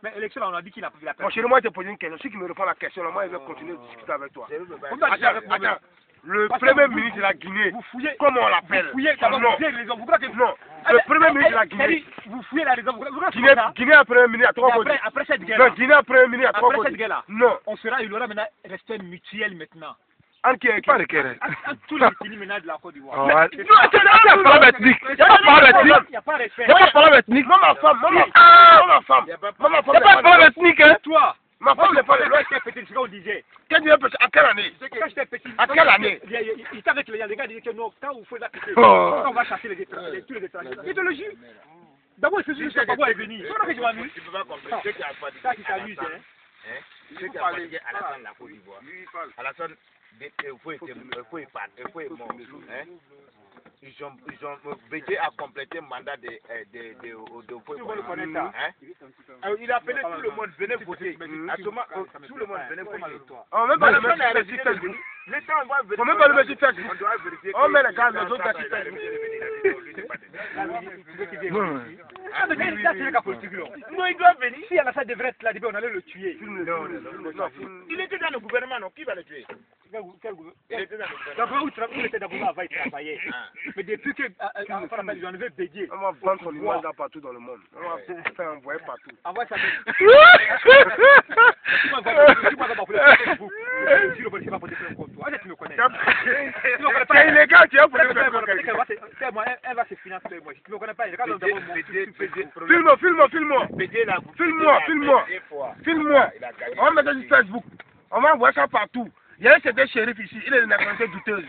Mais élection, on a dit qu'il a pris la Bon, chez moi, je te pose une question. Celui qui me répond à la question, là, moi, je vais continuer de discuter avec toi. Attends. Le premier ministre de la Guinée, comment on l'appelle? Vous fouillez, ça va vous dire les raisons. Vous croyez que... Non, le premier ministre de la Guinée. Vous fouillez la raison. Guinée a premier ministre à trois côtés. Après cette guerre. Non, Guinée a premier ministre à trois côtés. Après cette guerre-là. Non. Il y aura maintenant respect mutuel maintenant. En qui est pas le Kéré? Tous les pays maintenant de la Côte d'Ivoire. Il n'y a pas de problème ethnique. Il n'y a pas de problème ethnique. Il n'y a pas de respect. Il n'y a pas de problème ethnique. Moi, ma femme. Il n'y a pas de problème ethnique, hein. Toi. Ma femme n'est pas de l'Ouest. Quand j'étais petit, c'est ce qu'on disait. Quand tu es petit, à quelle année? Quand j'étais petit. À quelle année? Il était avec les gars disaient que non, quand vous faites la petite, on va chasser tous les étrangers. Idéologie. D'abord, il faut juste que Gbagbo est venu. C'est vrai que je m'en amuse. Tu peux pas comprendre. Ce qui a pas dit. Ça qui s'amuse, hein. Ce qui a pas dit Alassane la Côte d'Ivoire. Alassane, il faut être mort. Bédié a complété le mandat de il a appelé tout le monde, venez voter. Tout le monde venait voter. On même pas le mettre sur Facebook. On même pas le mettre sur Facebook. On met les gars, les autres gars sur Facebook. Non, il doit venir. Si Alassane devrait être là, on allait le tuer. Non. Il était dans le gouvernement, non? Qui va le tuer? Il était dans le gouvernement. D'abord, il était d'abord avant, il travaillait. Mais depuis que j'en avais bédié. On va vendre son image là partout dans le monde. On va faire envoyer partout. Envoie ça. C'est illégal, tu as pour elle va se financer, moi. Tu ne me connais pas. Filme-moi. On va mettre sur Facebook. On va envoyer ça partout. Il y a un certain shérif ici, il est de nationalité douteuse.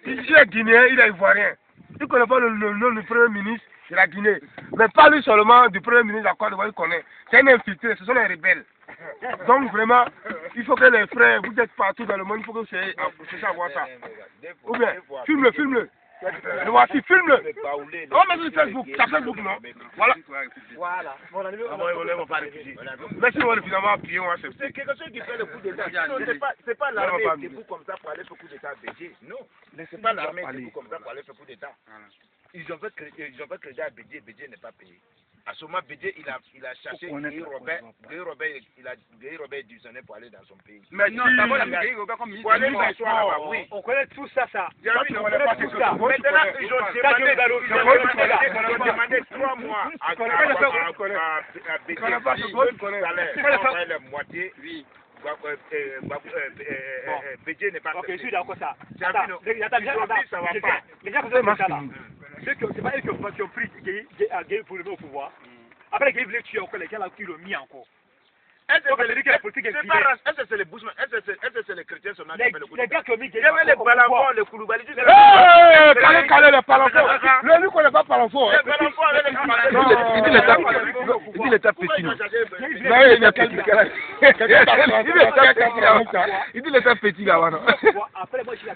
Il est guinéen, il est ivoirien. Il ne connaît pas le nom du premier ministre de la Guinée. Mais pas lui seulement du premier ministre de la Côte d'Ivoire, il connaît. C'est un infiltré, ce sont les rebelles. Donc vraiment, il faut que les frères, vous êtes partout dans le monde, il faut que vous essayiez à voir ça. Ou bien, filme-le. Le voici, filme-le. On met sur Facebook, ça Facebook, non? Voilà. Merci, on va finalement appuyer, on va se. C'est quelque chose qui fait le coup d'État. C'est pas l'armée debout comme ça pour aller faire le coup d'État à Bédié. Non. C'est pas l'armée debout comme ça pour aller faire le coup d'État. Ils ont fait crédit à Bédié, Bédié n'est pas payé. À ce moment, Bédié, il a cherché Guy Robert, est divisionné pour aller dans son pays. Mais non, d'abord, Guy Robert comme ministre. Oui. On connaît tout ça. Maintenant, ils ont demandé 3 mois à Bédié. La moitié. Bédié n'est pas payé. Ok, je suis d'accord ça. Ça va pas. Les gens qui ont fait ça là. C'est pas eux qui ont pris Gueye pour le mettre au pouvoir. Après, Gueye voulait tuer encore les gens là qui l'ont mis encore. Est-ce que c'est les Bushman? Est-ce que c'est les chrétiens seulement qui fait le coup? Les gars qui ont mis Gueye. Les Balafons, les Koulibaly. Calé les Palafos. Lui, il ne connaît pas Palafos. Il dit l'état petit. Il dit l'état petit là-bas. Après, moi, je suis là.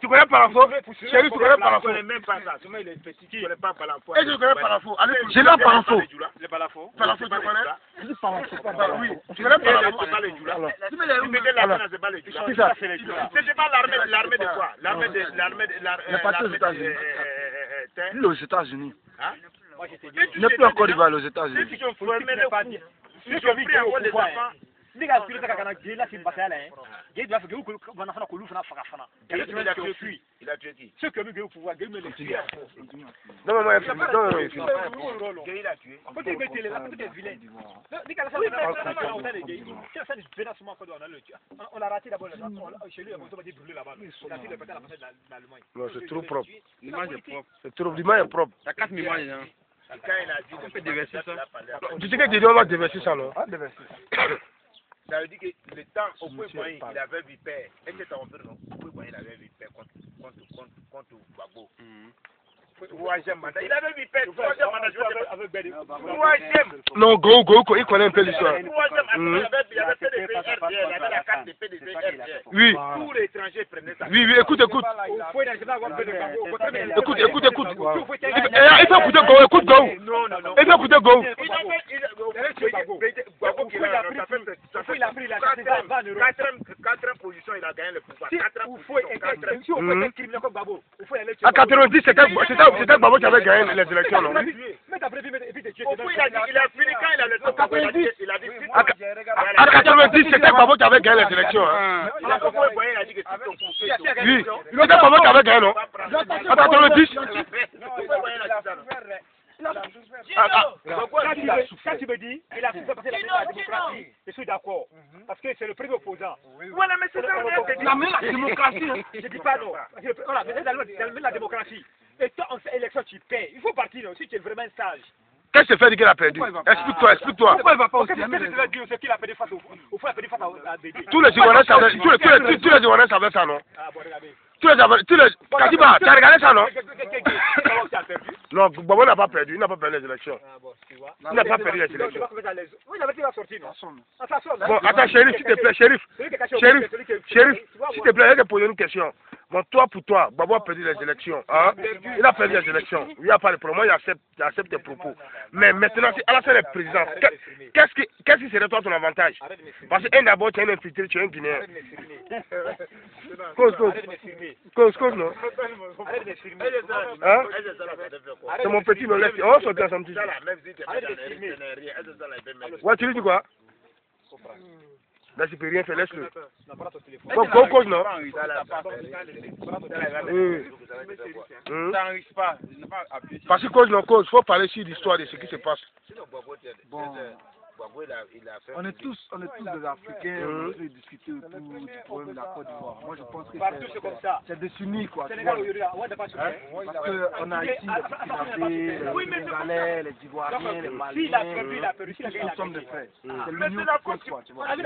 Tu connais Palafos? Chérie, tu connais Palafos? Je ne connais même pas ça. Seulement, il est petit. Je ne connais pas Palafos. Et je connais Palafos. J'ai là Palafos. Les Balafos. Palafos, tu connais? Oui. Tu connais Palafos? Tu mets la main, c'est pas les Djoula. C'est pas l'armée de quoi? L'armée des États-Unis. Aux États-Unis. Il n'est plus en Côte d'Ivoire, aux États-Unis. Ceux qui ont formé les fous. Ceux qui ont pris encore des enfants. Ni ka kiri ka kana Gueye là c'est basé là hein. Gueye doit faire que vous va faire que fana faga fana. Il a tué qui? Ceux qui ont Gueye au pouvoir, Gueye me les tuer. Non, Gueye l'a tué. Faut qu'il mette les là, peut être vilain. Ni ka ça on a les Gueye. C'est ça c'est bien souvent quand on a le tuer. On l'a raté d'abord chez lui, on va dire brûler là-bas. On a fait le pétard à passer dans l'Allemagne. Non, c'est trop propre. L'image est propre. C'est trop l'image est propre. Ça casse l'image hein. Quand il a dit on peut déverser ça. Tu sais que Guédion va déverser ça non? Ça veut dire que le temps au point moyen, il avait vu père. Est-ce que tu as compris non? Au point moyen, il avait vu père contre Gbagbo. Troisième mandat. Il avait vu père. Troisième mandat. Troisième. Non, Go, il connaît un peu l'histoire. Troisième, il avait fait des PRDR, il avait la carte de PDC RDR. Oui. Tous les étrangers prenaient ça. Oui, écoute. Écoute. Il faut écouter Go, écoute Go. Non. Il faut écouter Go. Il a pris la 4e position, il a gagné le pouvoir. À 90, c'était Gbagbo qui avait gagné les élections, non? il a fini quand il a le temps. Il a dit. À 90, c'était Gbagbo qui avait gagné les élections. Hein. Il a dit que Oui, c'était Gbagbo qui avait gagné, non? À 90. Quand tu me dis, il a fait passer la démocratie, je suis d'accord. Parce que c'est le premier opposant. Voilà, mais c'est ça. La démocratie. Je dis pas non. Voilà, mais c'est la démocratie. Et toi, en élection, tu paies. Il faut partir si tu es vraiment sage. Qu'est-ce que c'est fait qu'il a perdu? Explique-toi. Pourquoi il va pas aussi? Qu'est-ce qu'il a perdu face au fond, il a perdu face à Bédé. Tous les Ivoiriens savaient ça, non? Ah bon, regardez. Katiba, tu as regardé ça, non? Non, Gbagbo n'a pas perdu, il n'a pas perdu les élections. Ah bon, tu vois. Il n'a pas perdu les élections. Oui, il avait dit la sortie, non? Bon, attends, Chérif, s'il te plaît, Chérif, s'il te plaît, il y a poser une question. Bon, pour toi, Gbagbo a perdu les élections. Hein? Il a perdu les élections. Il n'y a pas de problème. Moi, j'accepte tes propos. Mais maintenant, si Alassane est président, qu'est-ce qui serait toi ton avantage? Parce que d'abord, tu es un infiltré, tu es un Guinéen. Cause, non? Hein? C'est mon petit, me laisse. On se dit ensemble. Ouais, tu lui dis quoi? Là, tu peux rien faire, laisse-le. Cause, non? Parce que cause, non, cause, il faut parler sur l'histoire de ce qui se passe. Bon. On est tous des Africains, on peut discuter autour du problème de la Côte d'Ivoire. Moi je pense que c'est des sunnis quoi. Parce qu'on a ici les Sénégalais, les Ivoiriens, les Maliens, tous sommes des frères. C'est l'union qui compte quoi, tu vois. Lui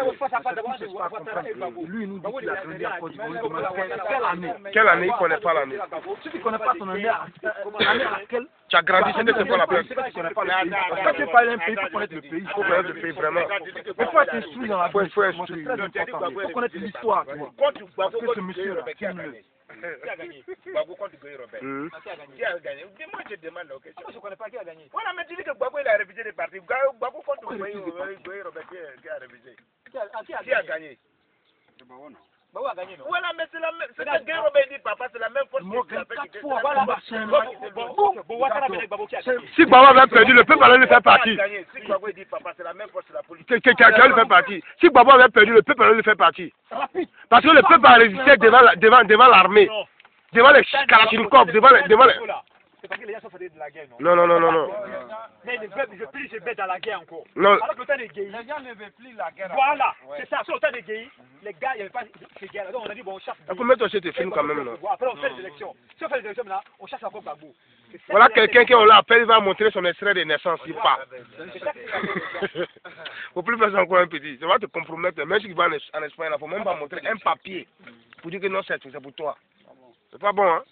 il nous dit qu'il a grandi à Côte d'Ivoire, quelle année? Quelle année? Il ne connaît pas l'année. Si tu ne connais pas ton année, l'année à laquelle tu as grandi, c'est quoi la peine? Tu ne connais pas le pays. Quand tu parles d'un pays, il faut connaître le pays. Il faut connaître le pays vraiment. Il faut être instruit dans la vie. Il faut être instruit. C'est très important. Il faut connaître l'histoire, tu vois. Parce que ce monsieur-là, qui a gagné? Gbagbo contre Goï Robert. Qui a gagné? Moi je demande la question. Je ne connais pas qui a gagné. Voilà, mais tu dis que Gbagbo il a révisé les partis. Gbagbo contre Goï Robert qui a révisé. Qui a gagné? Gbagbo a gagné, non? Voilà, mais c'est la même. C'est que Goï Robert dit papa, c'est la même force. Si Gbagbo avait perdu, le peuple allait lui faire partie. Si Gbagbo dit papa, c'est la même force de la politique. Qui allait lui faire partie. Si Gbagbo avait perdu, le peuple allait lui faire partie. Parce que le peuple a résisté devant l'armée, devant les Kalachnikov, devant les... C'est parce que les gens sont faits de la guerre, non? Non. Mais les peuples, je plus se mettent dans la guerre encore. Non. Alors que le temps de guerre. Les gens ne veulent plus la guerre. Voilà, c'est ça. Sur le temps de guerre, les gars, il n'y avait pas ces guerres. Donc on a dit, bon, on chasse. Il faut mettre aussi tes films quand même, là. Après, on fait les élections. Si on fait les élections, là, on chasse encore Gbagbo. Voilà quelqu'un qui on l'appelle, il va montrer son extrait de naissance, il part. Faut plus faire ça encore un petit. Ça va te compromettre. Même si tu vas en Espagne, il ne faut même pas montrer un papier pour dire que non, c'est pour toi. C'est pas bon, hein?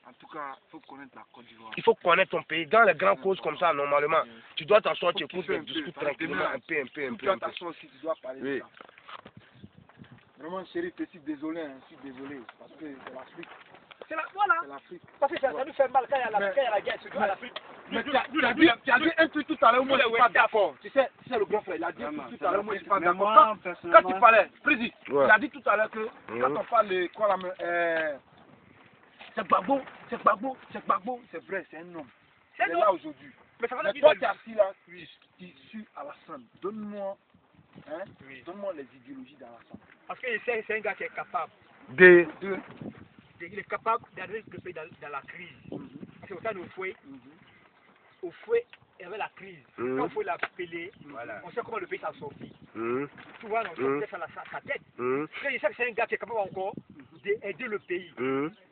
En tout cas, il faut connaître la Côte d'Ivoire. Il faut connaître ton pays. Dans les grandes causes comme ça, normalement, tu dois t'asseoir, tu écoutes le discours tranquillement, un peu. Tu dois t'asseoir aussi, tu dois parler de ça. Vraiment, Chérif, je suis désolé, parce que c'est l'Afrique. C'est l'Afrique. Parce que ça nous fait mal quand il y a la guerre, c'est l'Afrique. Mais tu as dit un truc tout à l'heure, moi je ne suis pas d'accord. Tu sais le grand frère, il a dit un truc tout à l'heure, moi je ne suis pas d'accord. Quand tu parlais, Président, il a dit tout à l'heure que quand on parle de quoi la c'est Gbagbo, c'est vrai, c'est un homme. C'est là aujourd'hui. Mais toi, tu es assis là, tu suis Alassane. Donne-moi les idéologies d'Alassane. Parce que c'est un gars qui est capable. Il est capable d'amener le pays dans la crise. C'est autant au fouet. Au fouet, il y avait la crise. Quand il faut l'appeler, on sait comment le pays s'en sortit. Tu vois, on sait sa tête. Je sais que c'est un gars qui est capable encore d'aider le pays.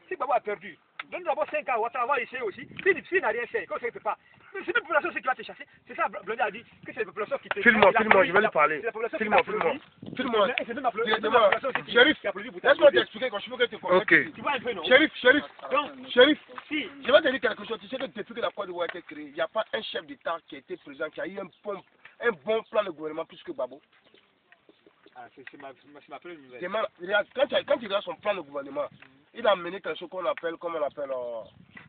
Si Gbagbo a perdu, donne d'abord 5 ans, on va essayer aussi. S'il n'a rien fait, quand ça ne fait pas. Mais c'est la population qui va te chasser. C'est ça, Blondin a dit, que c'est la population qui te chasse. Filme-moi, je vais lui parler. C'est la population qui Filme-moi. C'est même la population Chérif, laisse-moi t'expliquer quand je veux que tu comprennes. Ok. Tu vois un peu, non? Chérif, si. Je vais te dire quelque chose. Tu sais que depuis que la Côte d'Ivoire a été créée, il n'y a pas un chef d'État qui a été présent, qui a eu un bon plan de gouvernement plus que Gbagbo. Ah, c'est ma première nouvelle. Quand tu regardes son plan de gouvernement, il a mené quelque chose qu'on appelle, comment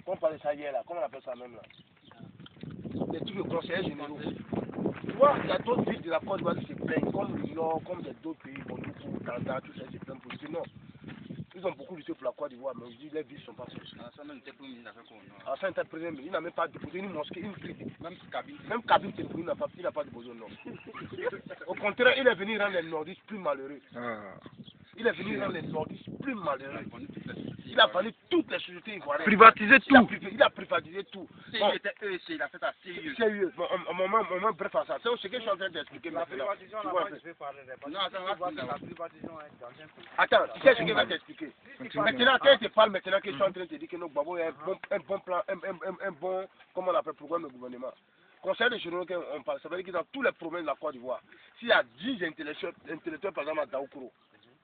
on parlait ça hier là, comment on appelle ça même là? Des trucs de conseillers généraux. Tu vois, il y a d'autres villes de la Côte d'Ivoire qui se plaignent, comme le Nord, comme d'autres pays, Bondoukou, Tanda, tout ça, se plaignent pour dire non. Ils ont beaucoup lutté pour la Côte d'Ivoire, mais aujourd'hui, les villes ne sont pas sorties. Alassane était premier ministre, il n'a même pas déposé une mosquée, une critique. Même Kabyle, il n'a pas déposé un nom. Au contraire, il est venu rendre les nordistes plus malheureux. Il est venu rendre les nordistes plus malheureux. Il a vendu toutes les sociétés ivoiriennes. Privatiser tout. Il a privatisé tout. Bon, il a fait ça sérieux. Sérieux. Bon, un moment, bref à ça. C'est ce que je suis en train d'expliquer. La privatisation, je vais parler. Non, attends, la privatisation est dans un peu. Attends, tu sais ce que je vais t'expliquer. Maintenant, quand tu parles, maintenant que je suis en train de te dire que nos Gbagbo a un bon plan, un bon, comment on appelle, programme de gouvernement. Conseil des journaux qu'on parle, ça veut dire que dans tous les problèmes de la Côte d'Ivoire, s'il y a 10 intellectuels, par exemple, à Daoukro,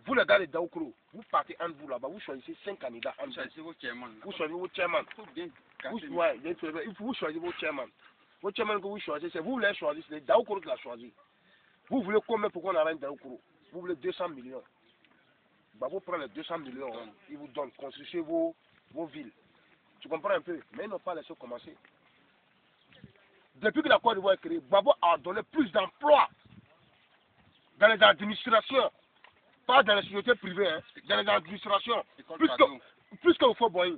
vous, les gars de Daoukro, vous partez entre vous là-bas, vous choisissez 5 candidats entre vous. Vous choisissez vos chairman. Vous choisissez vos chairman. Vos chairman que vous choisissez, c'est vous voulez choisir, c'est Daoukro qui l'a choisi. Vous voulez combien pour qu'on arrête Daoukro? Vous voulez 200 millions. Bah, vous prenez les 200 millions, ils vous donnent, construisez vos villes. Tu comprends un peu? Mais ils n'ont pas laissé commencer. Depuis que la Côte d'Ivoire est créée, Gbagbo a donné plus d'emplois dans les administrations, pas dans les sociétés privées, hein, dans les administrations, plus qu'au Fort Boeing.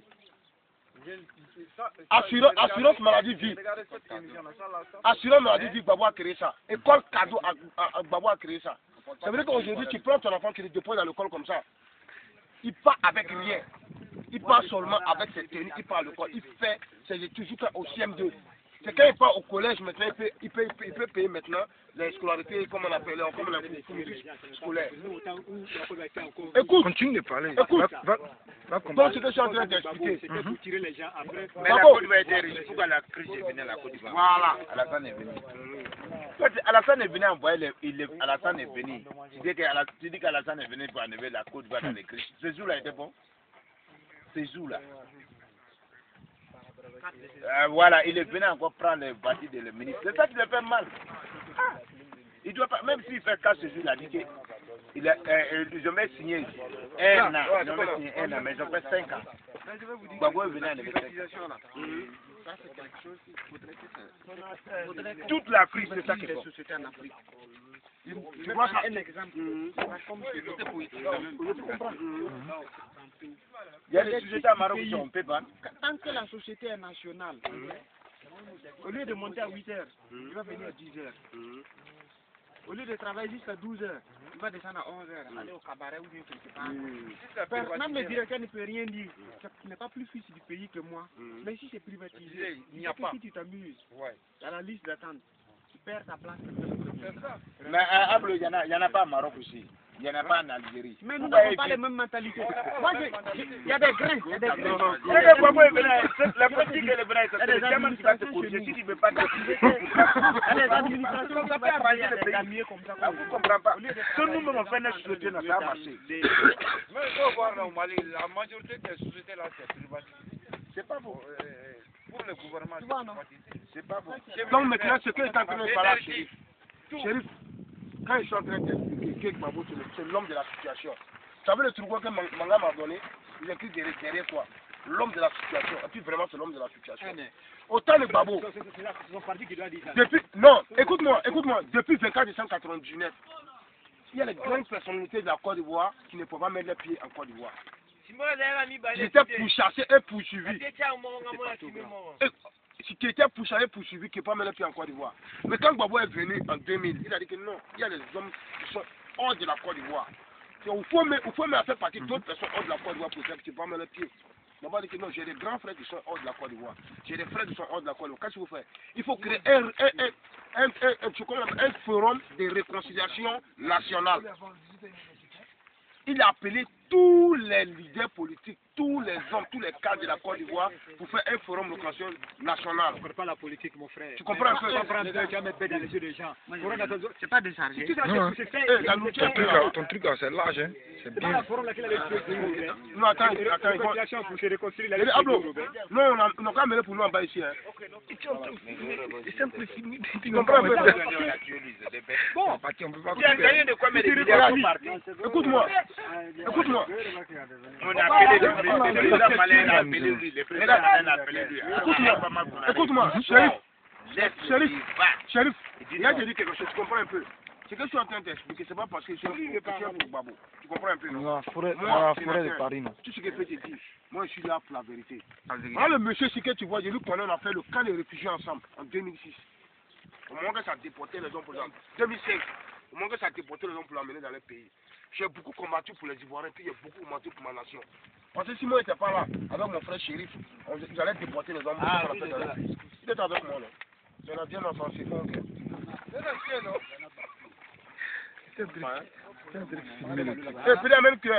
Assurance maladie vie. Assurance maladie vie, Gbagbo a créé ça. École cadeau, Gbagbo a créé ça. Ça veut dire qu'aujourd'hui, tu prends ton enfant qui le dépose dans l'école comme ça. Il part avec rien. Il part seulement avec ses tenues, il part à l'école. Il fait ses études jusqu'au CM2. C'est quand il part au collège maintenant, il peut payer maintenant les scolarités, comme on appelle, comme on appelle, scolaires. Écoute, continue de parler. Écoute, donc ce que je suis en train d'expliquer. Mais la Côte d'Ivoire était riche, pourquoi la crise est venue à la Côte d'Ivoire? Voilà. Alassane est venu. Alassane est venu envoyer Alassane est venu. Tu dis qu'Alassane est venu pour enlever la Côte d'Ivoire dans les crises. Ce jour-là était bon. Ce jour-là. Voilà, il est venu encore prendre le bâti de le ministre. C'est ça qui le fait mal. Il doit pas, même s'il fait cas ce jour-là, il dit qu'ils ont signé un an, ils ont signé un an, mais ils ont fait 5 ans. Gbagbo est venu enlever 5 ans. Toute l'Afrique, c'est ça qui est sociétés en Afrique. Tu vois ça, un exemple. Il y a des sociétés à Maroc qui sont pas. Tant que la société est nationale, au lieu de monter à 8 heures, il va venir à 10 heures. Au lieu de travailler jusqu'à 12 heures, il va descendre à 11 heures, aller au cabaret ou bien quelque part. Même le directeur ne peut rien dire. Tu n'es pas plus fils du pays que moi. Mais si c'est privatisé, il n'y a pas. Si tu t'amuses, il y a la liste d'attente. Tu perds ta place. Mais à Ablo, il n'y en a pas au Maroc aussi. Il n'y en a pas en Algérie. Mais nous n'avons pas les mêmes mentalités. Moi, il y a des grains. Il y a des grains. La politique, elle est vraie. C'est le gamin qui va te corriger. Si tu ne veux pas te corriger, il y a des administrations qui peuvent arranger les pays comme ça. Vous ne comprenez pas. Si nous-mêmes on fait notre société, ça va marcher. Mais il faut voir au Mali, la majorité des sociétés là, c'est privatisé. C'est pas bon. Pour le gouvernement, c'est privatisé. C'est pas bon. Donc maintenant, ce que est en train de parler, Chérif, quand je suis en train d'expliquer que Gbagbo, c'est l'homme de la situation. Vous savez le truc que Manga m'a donné, il écrit derrière quoi? L'homme de la situation. Et puis vraiment, c'est l'homme de la situation. Autant le Gbagbo. C'est son parti qui doit dire ça. Non, écoute-moi. Depuis 24 décembre 1999, il y a les grandes personnalités de la Côte d'Ivoire qui ne peuvent pas mettre les pieds en Côte d'Ivoire. Ils étaient pourchassés et poursuivis. Qui était poursuivi, qui ne peut pas mettre les pieds en Côte d'Ivoire. Mais quand Gbagbo est venu en 2000, il a dit que non, il y a des hommes qui sont hors de la Côte d'Ivoire. Il faut même faire partie d'autres personnes hors de la Côte d'Ivoire pour que tu ne peux pas mettre les pieds. On va dire que non, j'ai des grands frères qui sont hors de la Côte d'Ivoire. J'ai des frères qui sont hors de la Côte d'Ivoire. Qu'est-ce qu'il faut faire? Il faut créer un forum de réconciliation nationale. Il a appelé tous les leaders politiques, tous les hommes, tous les cadres de la Côte d'Ivoire pour faire un forum de réconciliation nationale. Tu ne comprends pas la politique, mon frère. Tu comprends un peu? Tu comprends tu vas mettre dans les yeux des gens. C'est pas des charges. Ton truc là, c'est large. Hein. C'est bien. Non, attends. Pour se réconcilier avec non, on a quand même pour nous en bas ici. Hein. C'est simple. Tu comprends un peu? Bon, il y a gagné de quoi, mais écoute-moi. On a appelé le président malien, a appelé lui, le président malien a appelé lui. Écoute-moi, Chérif, il a dit quelque chose, tu comprends un peu. Ce que je suis en train de t'expliquer, c'est pas parce que je suis un pour Babo. Tu comprends un peu, non? Dans la forêt de Paris, non. Tout ce que je peux te dire, moi je suis là pour la vérité. Moi, le monsieur ici que tu vois, je lui connais, on a fait le camp des réfugiés ensemble en 2006. Au moment que ça a déporté les hommes pour l'emmener. 2005. Au moment que ça a déporté les hommes pour l'emmener dans le pays. J'ai beaucoup combattu pour les Ivoiriens, puis j'ai beaucoup combattu pour ma nation. Parce que si moi n'étais pas là, avec mon frère shérif, j'allais déporter les hommes pour dans le pays. Il était avec moi, non? J'en ai bien offensé, mon cœur. C'est un chien, non? C'est un truc. Et puis là, même que